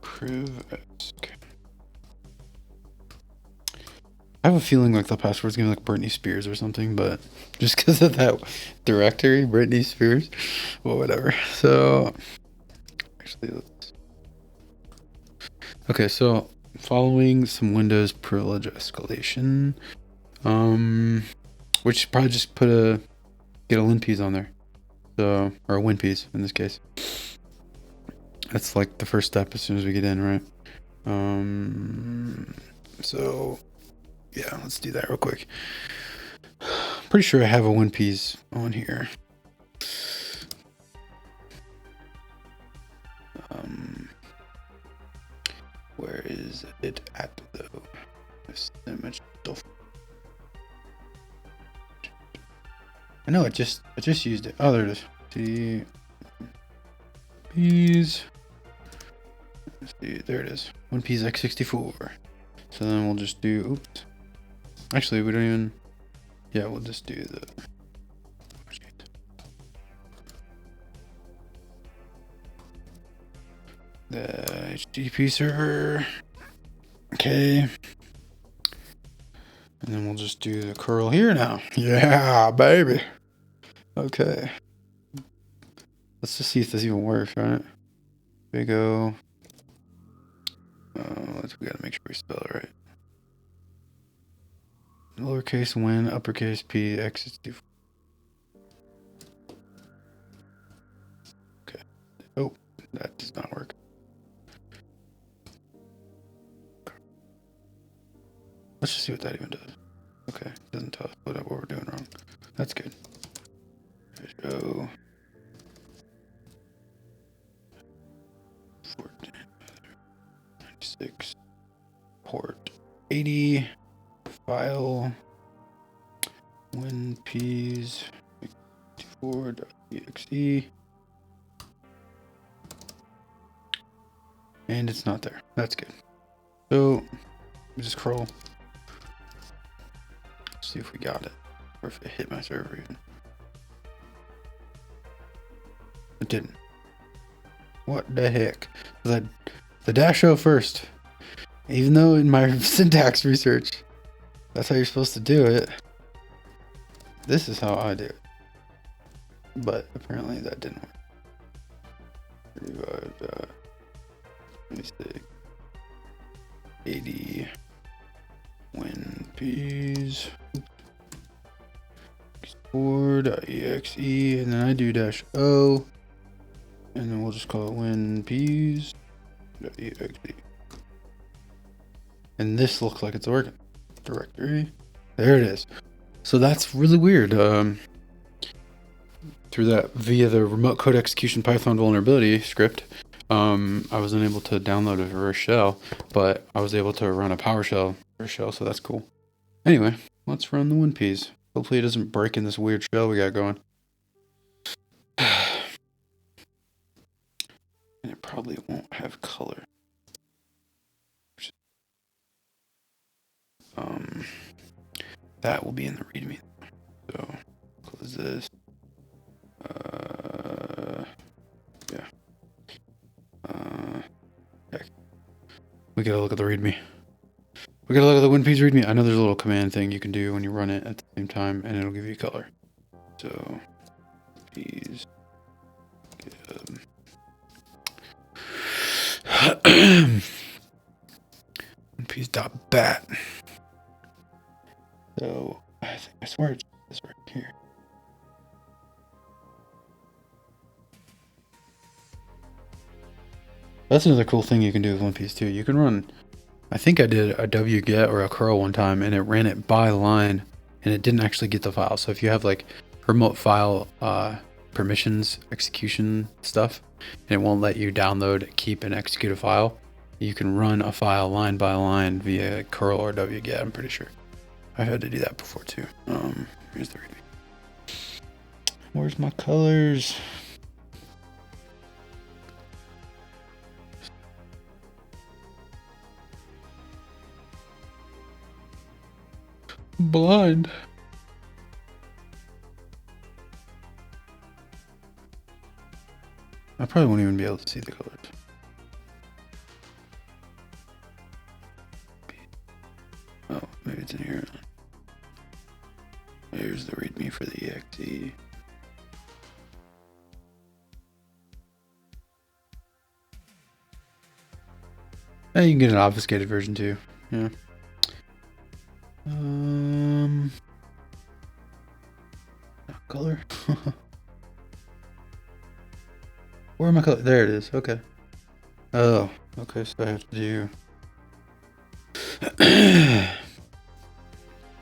Privesk. I have a feeling like the password's gonna be like Britney Spears or something, but just because of that directory, Britney Spears, well, whatever. So, actually, let's. Okay, so following some Windows privilege escalation, we should probably just get a linpiece on there, so or a winpiece in this case. That's like the first step as soon as we get in, right? So yeah, let's do that real quick. Pretty sure I have a winpiece on here. Where is it at though? This image stuff. I know I just used it. Oh, there it is. P's. Let's see, there it is. One P's x64. So then we'll just do. Oops. Actually, we don't even. Yeah, we'll just do the. The HTTP server. Okay. And then we'll just do the curl here now. Yeah, baby. Okay. Let's just see if this even works, right? Big O. We gotta make sure we spell it right. Lowercase win, uppercase P, x64. Okay. Oh, that does not work. Let's just see what that even does. Okay, doesn't tell us what we're doing wrong. That's good. Show 1496 port 80 file winps 64.exe. And it's not there. That's good. So we just scroll. See if we got it. Or if it hit my server even. It didn't. What the heck? The -O first. Even though in my syntax research, that's how you're supposed to do it. This is how I do it. But apparently that didn't work. Revive that. Let me see. 80 WinPs. Export.exe, and then I do -O, and then we'll just call it WinPs.exe. And this looks like it's working. Directory. There it is. So that's really weird. Through that via the remote code execution Python vulnerability script, I was unable to download a reverse shell, but I was able to run a PowerShell reverse shell, so that's cool. Anyway, let's run the WinPs. Hopefully it doesn't break in this weird shell we got going. And it probably won't have color. That will be in the README. So close this. Yeah. Heck. We gotta look at the README. We gotta look at the WinPs README. I know there's a little command thing you can do when you run it at the same time, and it'll give you color. So, please WinPs.bat. So, I swear it's this right here. That's another cool thing you can do with WinPs too. You can run, I think I did a wget or a curl one time, and it ran it by line, and it didn't actually get the file. So if you have like remote file permissions execution stuff, and it won't let you download, keep, and execute a file, you can run a file line by line via curl or wget. I'm pretty sure I've had to do that before too. Here's the README. Where's my colors? Blind. I probably won't even be able to see the colors. Oh, maybe it's in here. Here's the README for the exe. Hey, you can get an obfuscated version too. Yeah. Color. Where am I color? There it is. Okay. Oh, okay. So I have to do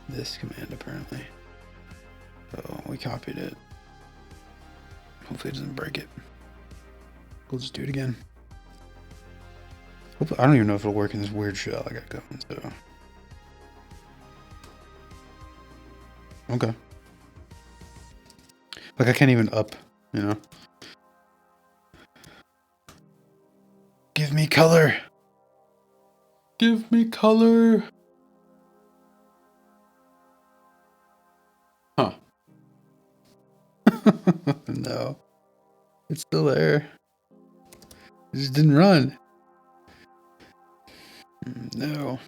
this command apparently. So we copied it. Hopefully it doesn't break it. We'll just do it again. Hopefully, I don't even know if it'll work in this weird shell I got going. So okay. Like I can't even up, you know. Give me color. Give me color. Huh. No. It's still there. It just didn't run. No.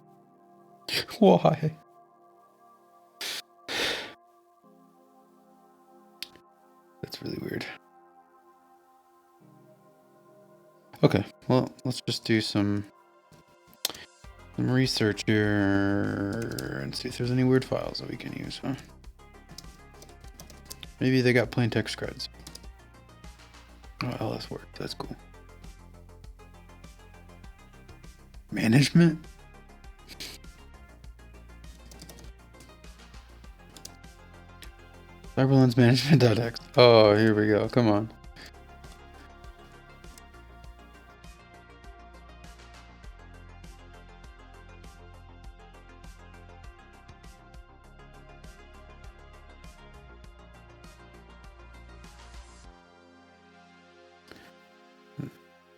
Why? That's really weird. Okay, well, let's just do some research here and see if there's any weird files that we can use, huh? Maybe they got plain text creds. Oh, LS works. That's cool. Management? CyberLens management.x. Oh, here we go. Come on.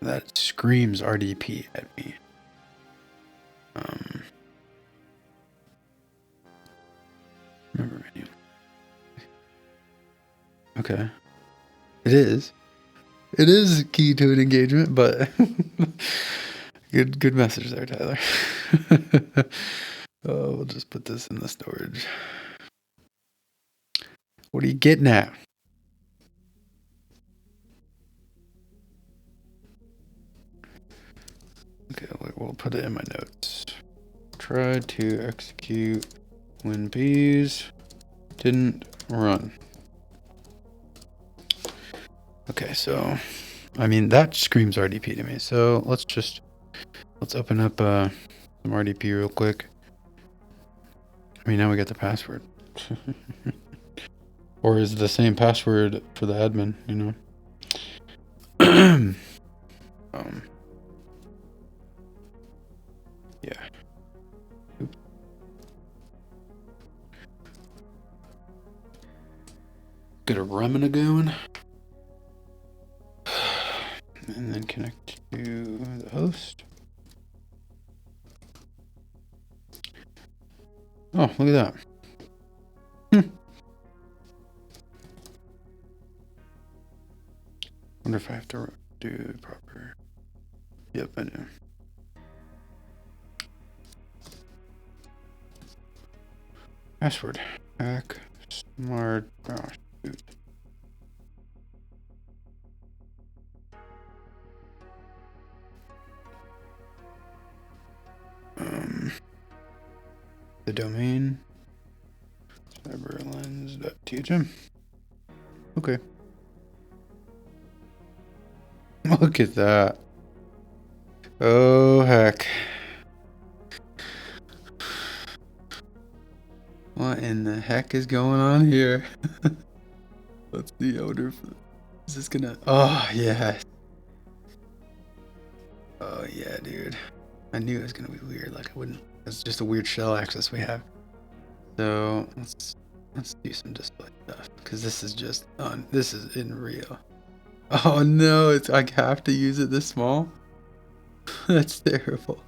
That screams RDP at me. Remember menu. Okay. It is. It is key to an engagement, but good message there, Tyler. Oh, we'll just put this in the storage. What are you getting at? Okay, we'll put it in my notes. Try to execute when bees didn't run. Okay, so I mean that screams RDP to me. So let's open up some RDP real quick. I mean now we got the password. Or is it the same password for the admin, you know? Yeah. Oops. Get a remina going. And then connect to the host. Oh, look at that. Wonder if I have to do proper. Yep, I do. Password. Hack. Smart. Gosh, dude. The domain. CyberLens.thm. Okay. Look at that. Oh, heck. What in the heck is going on here? What's the order for? Is this gonna? Oh, yeah. Oh, yeah, dude. I knew it was gonna be weird. Like, I wouldn't. It's just a weird shell access we have. So, let's do some display stuff. Because this is just this is unreal. Oh, no. It's I have to use it this small? That's terrible.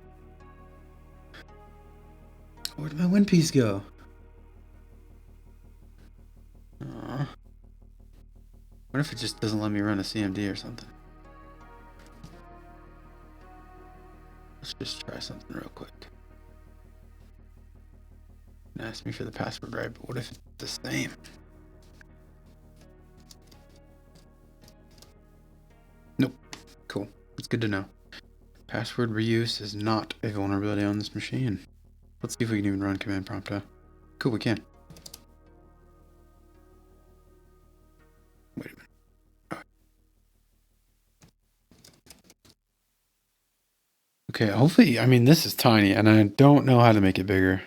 Where'd my win piece go? What if it just doesn't let me run a CMD or something? Let's just try something real quick. It asked me for the password right, but what if it's the same? Nope. Cool. It's good to know. Password reuse is not a vulnerability on this machine. Let's see if we can even run command prompt. Cool, we can. Wait a minute. Right. Okay, hopefully, I mean, this is tiny, and I don't know how to make it bigger.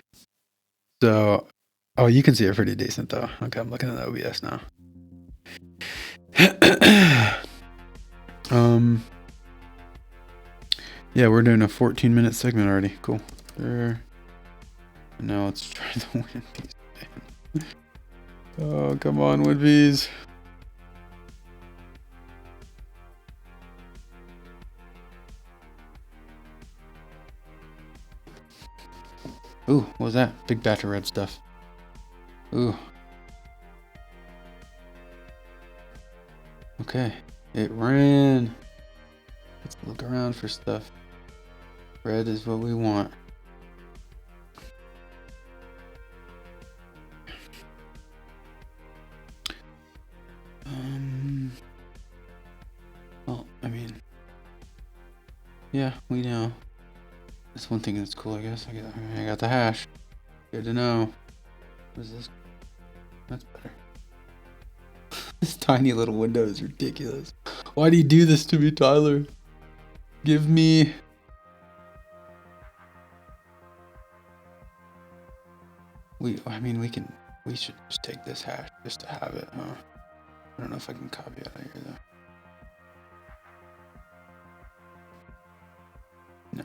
So, oh, you can see it pretty decent, though. Okay, I'm looking at the OBS now. Yeah, we're doing a 14-minute segment already. Cool. There. Now let's try the win piece. Oh, come on, win piece. Ooh, what was that? Big batch of red stuff. Ooh. Okay, it ran. Let's look around for stuff. Red is what we want. Well, I mean, yeah, we know. That's one thing that's cool, I guess. I got the hash. Good to know. What is this? That's better. This tiny little window is ridiculous. Why do you do this to me, Tyler? Give me... we should just take this hash just to have it, huh? I don't know if I can copy out of here, though.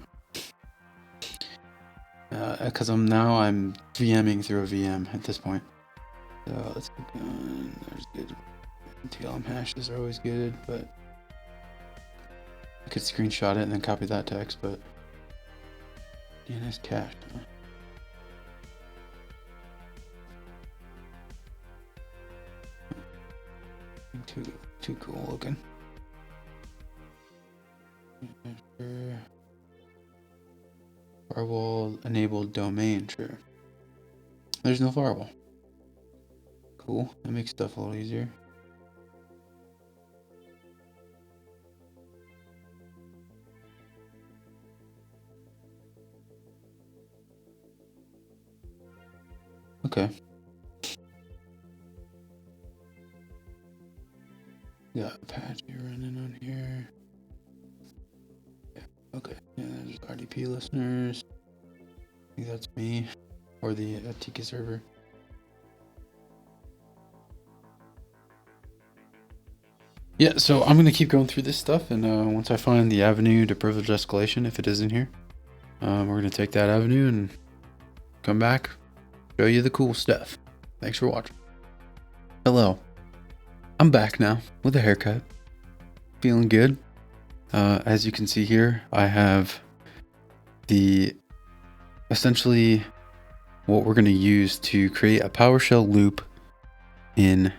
No. Because I'm VMing through a VM at this point. So let's keep going. There's good. TLM hashes are always good, but... could screenshot it and then copy that text, but DNS cached. Huh? Too cool looking. Firewall enabled domain, sure. There's no firewall. Cool, that makes stuff a little easier. Okay. Got Apache running on here. Yeah, okay. Yeah, there's RDP listeners. I think that's me. Or the Tiki server. Yeah, so I'm going to keep going through this stuff, and once I find the avenue to privilege escalation, if it is in here, we're going to take that avenue and come back, show you the cool stuff. Thanks for watching. Hello. I'm back now with a haircut. Feeling good. As you can see here, I have essentially what we're going to use to create a PowerShell loop in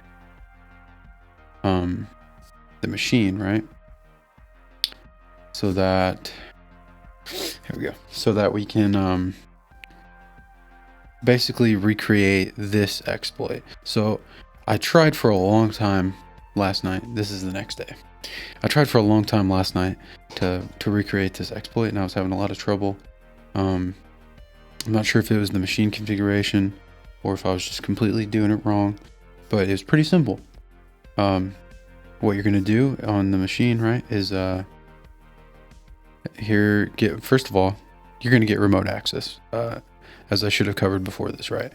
the machine, right? So that, here we go. So that we can basically recreate this exploit. So I tried for a long time last night. This is the next day. I tried for a long time last night to recreate this exploit, and I was having a lot of trouble. I'm not sure if it was the machine configuration or if I was just completely doing it wrong, but it was pretty simple. What you're gonna do on the machine, right, is first of all, you're gonna get remote access, as I should have covered before this, right?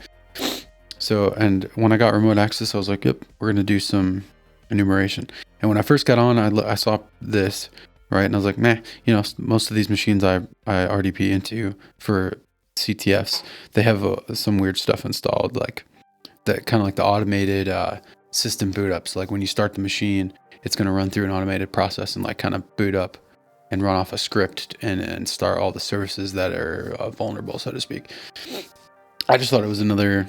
So, and when I got remote access, I was like, yep, we're gonna do some enumeration. And when I first got on, I saw this, right, and I was like, nah, you know, most of these machines I RDP into for CTFs, they have some weird stuff installed, like that, kind of like the automated system boot ups. Like when you start the machine, it's going to run through an automated process and like kind of boot up and run off a script and start all the services that are vulnerable, so to speak. I just thought it was another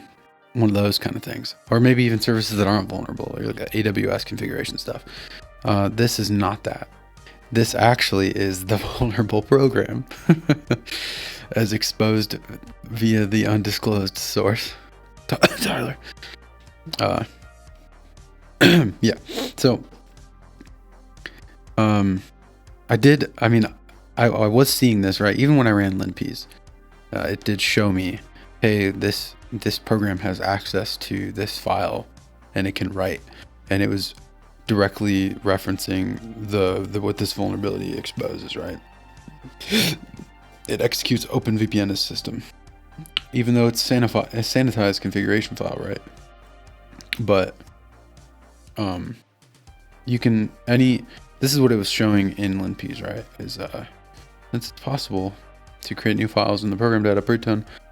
one of those kind of things, or maybe even services that aren't vulnerable, or like AWS configuration stuff. This is not that. This actually is the vulnerable program as exposed via the undisclosed source. Tyler. Yeah, so I was seeing this, right? Even when I ran linps, it did show me, hey, this program has access to this file and it can write, and it was directly referencing the what this vulnerability exposes, right? It executes OpenVPN as system, even though it's a sanitized configuration file, right? But this is what it was showing in linps, right? Is it's possible to create new files in the program data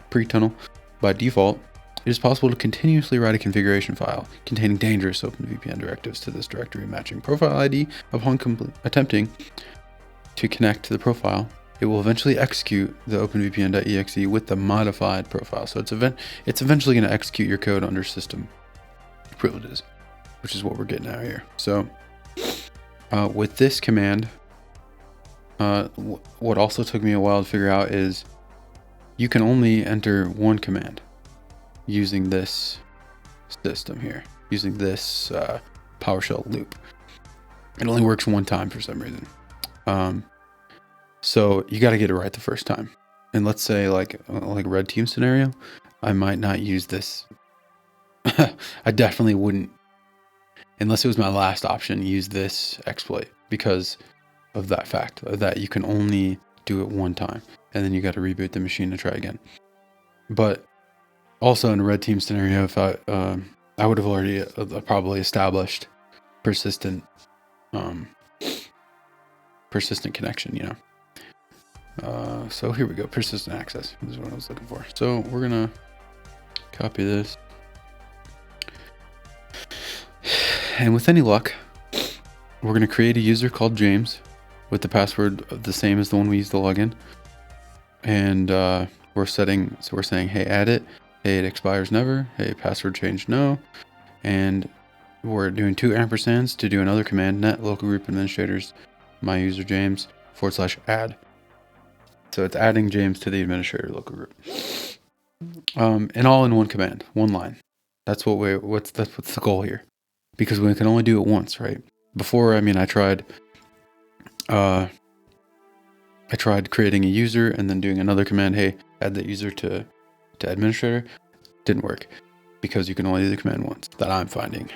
pre-tunnel. By default, it is possible to continuously write a configuration file containing dangerous OpenVPN directives to this directory, matching profile ID upon attempting to connect to the profile. It will eventually execute the openvpn.exe with the modified profile. So it's eventually going to execute your code under system privileges, which is what we're getting out here. So with this command, what also took me a while to figure out is you can only enter one command using this system here, using this PowerShell loop. It only works one time for some reason. So you got to get it right the first time. And let's say like red team scenario, I might not use this. I definitely wouldn't, unless it was my last option, use this exploit, because of that fact that you can only do it one time and then you got to reboot the machine to try again. But also in a red team scenario, if I would have already probably established persistent connection, you know. So here we go, persistent access is what I was looking for. So we're gonna copy this, and with any luck, we're gonna create a user called James, with the password the same as the one we used to log in. And we're saying, hey, add it. Hey, it expires never. Hey, password change no. And we're doing 2 ampersands to do another command, net local group administrators, my user James /add. So it's adding James to the administrator local group. And all in one command, one line. That's what's the goal here. Because we can only do it once, right? Before, I tried creating a user and then doing another command, hey, add that user to administrator. Didn't work because you can only do the command once, that I'm finding.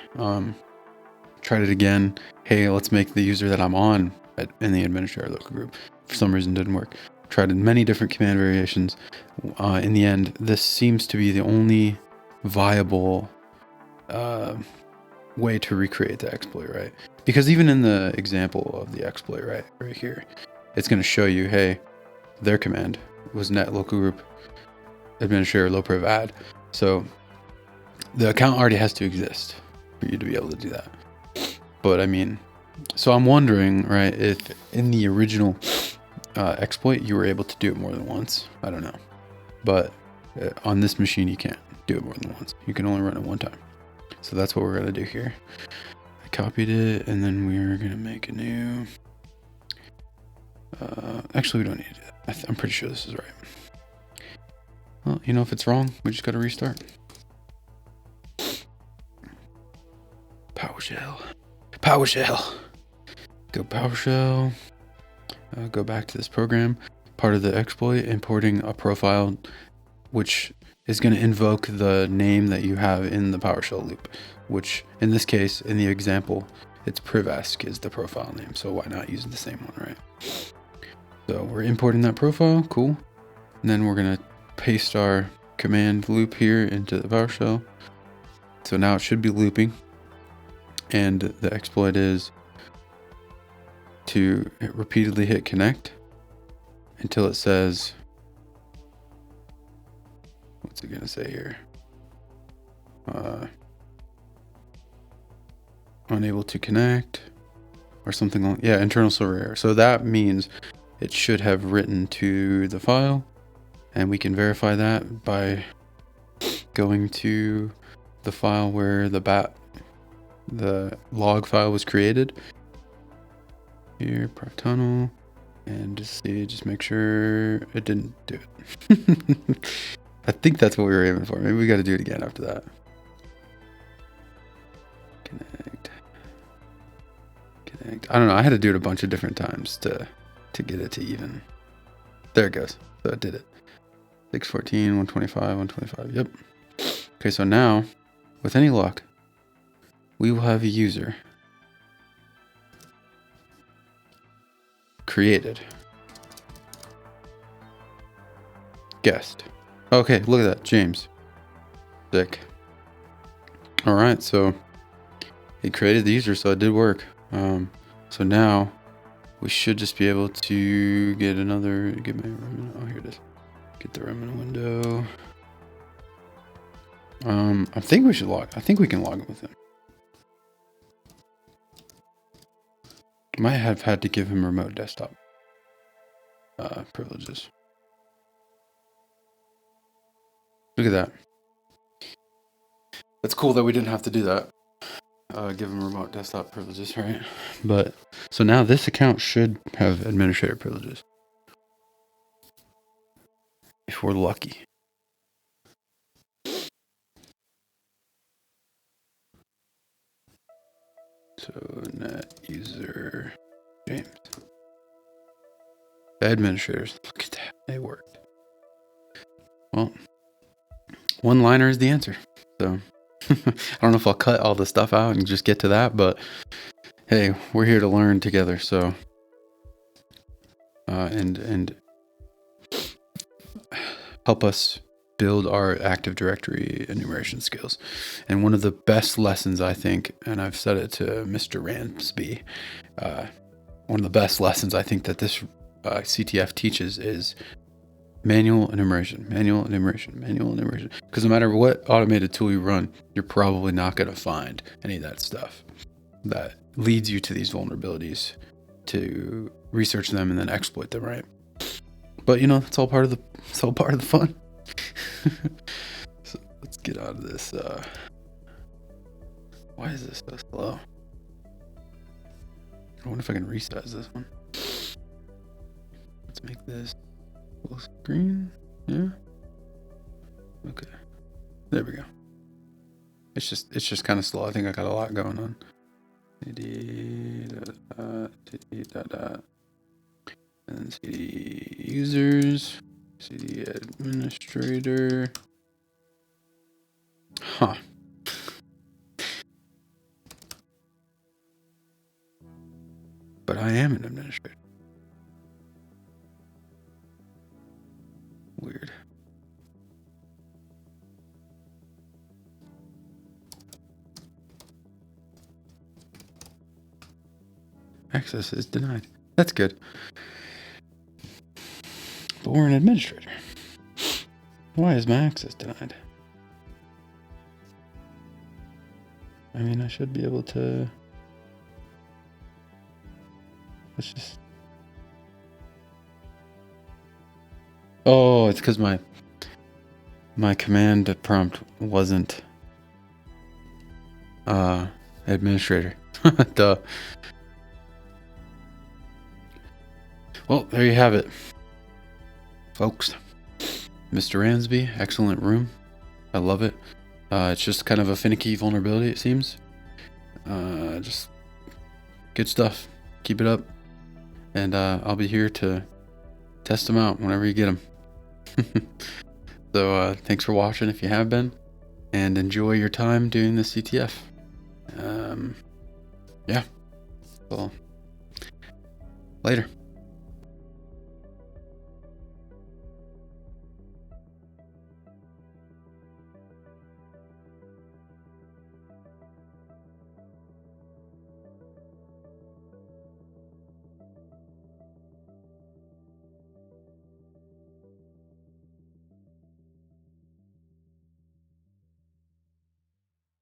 Tried it again. Hey, let's make the user that I'm on in the administrator local group. For some reason, didn't work. Tried many different command variations. In the end, this seems to be the only viable way to recreate the exploit, right? Because even in the example of the exploit, right here, it's going to show you, hey, their command was net local group administrator low-priv add. So the account already has to exist for you to be able to do that. But so I'm wondering, right, if in the original exploit you were able to do it more than once. I don't know. But on this machine you can't do it more than once. You can only run it one time. So that's what we're going to do here. I copied it, and then we're going to make a new... actually, we don't need to do that. I'm pretty sure this is right. Well, if it's wrong, we just got to restart. PowerShell. Go PowerShell. Go back to this program. Part of the exploit, importing a profile, which is going to invoke the name that you have in the PowerShell loop, which in this case, in the example, it's privesc is the profile name. So why not use the same one, right? So we're importing that profile. Cool. And then we're going to paste our command loop here into the PowerShell. So now it should be looping. And the exploit is to repeatedly hit connect until it says, what's it going to say here? Unable to connect or something like, yeah, internal server error. So that means it should have written to the file, and we can verify that by going to the file where the log file was created. Here, pref tunnel, and just make sure it didn't do it. I think that's what we were aiming for. Maybe we got to do it again after that. Connect. I don't know. I had to do it a bunch of different times to get it to even. There it goes. So it did it. 614, 125, 125. Yep. Okay, so now, with any luck, we will have a user created. Guest. Okay, look at that. James. Sick. Alright, so it created the user, so it did work. So now we should just be able to get another, oh, here it is. Get the Remnant window. I think we can log in with him. Might have had to give him remote desktop privileges. Look at that. That's cool that we didn't have to do that. Give him remote desktop privileges, right? But so now this account should have administrator privileges. If we're lucky. So net user James. Administrators. Look at that. It worked. Well, one-liner is the answer. So I don't know if I'll cut all the stuff out and just get to that, but hey, we're here to learn together. So and help us build our Active Directory enumeration skills. And one of the best lessons, I think, and I've said it to Mr. Ramsbey, one of the best lessons I think that this CTF teaches is manual enumeration. Because no matter what automated tool you run, you're probably not going to find any of that stuff that leads you to these vulnerabilities to research them and then exploit them, right? But you know, it's all part of the fun. So let's get out of this. Why is this so slow? I wonder if I can resize this one. Let's make this full screen. Yeah. Okay. There we go. It's just kind of slow. I think I got a lot going on. CD and then CD users, CD administrator. Huh. But I am an administrator. Weird. Access is denied. That's good. But we're an administrator. Why is my access denied? I mean, I should be able to... Let's just... Oh, it's because my command prompt wasn't administrator. Duh. Well, there you have it, folks. Mr. Ramsbey, excellent room. I love it. It's just kind of a finicky vulnerability, it seems. Just good stuff. Keep it up. And I'll be here to test them out whenever you get them. So thanks for watching if you have been. And enjoy your time doing the CTF. Yeah. Well, later.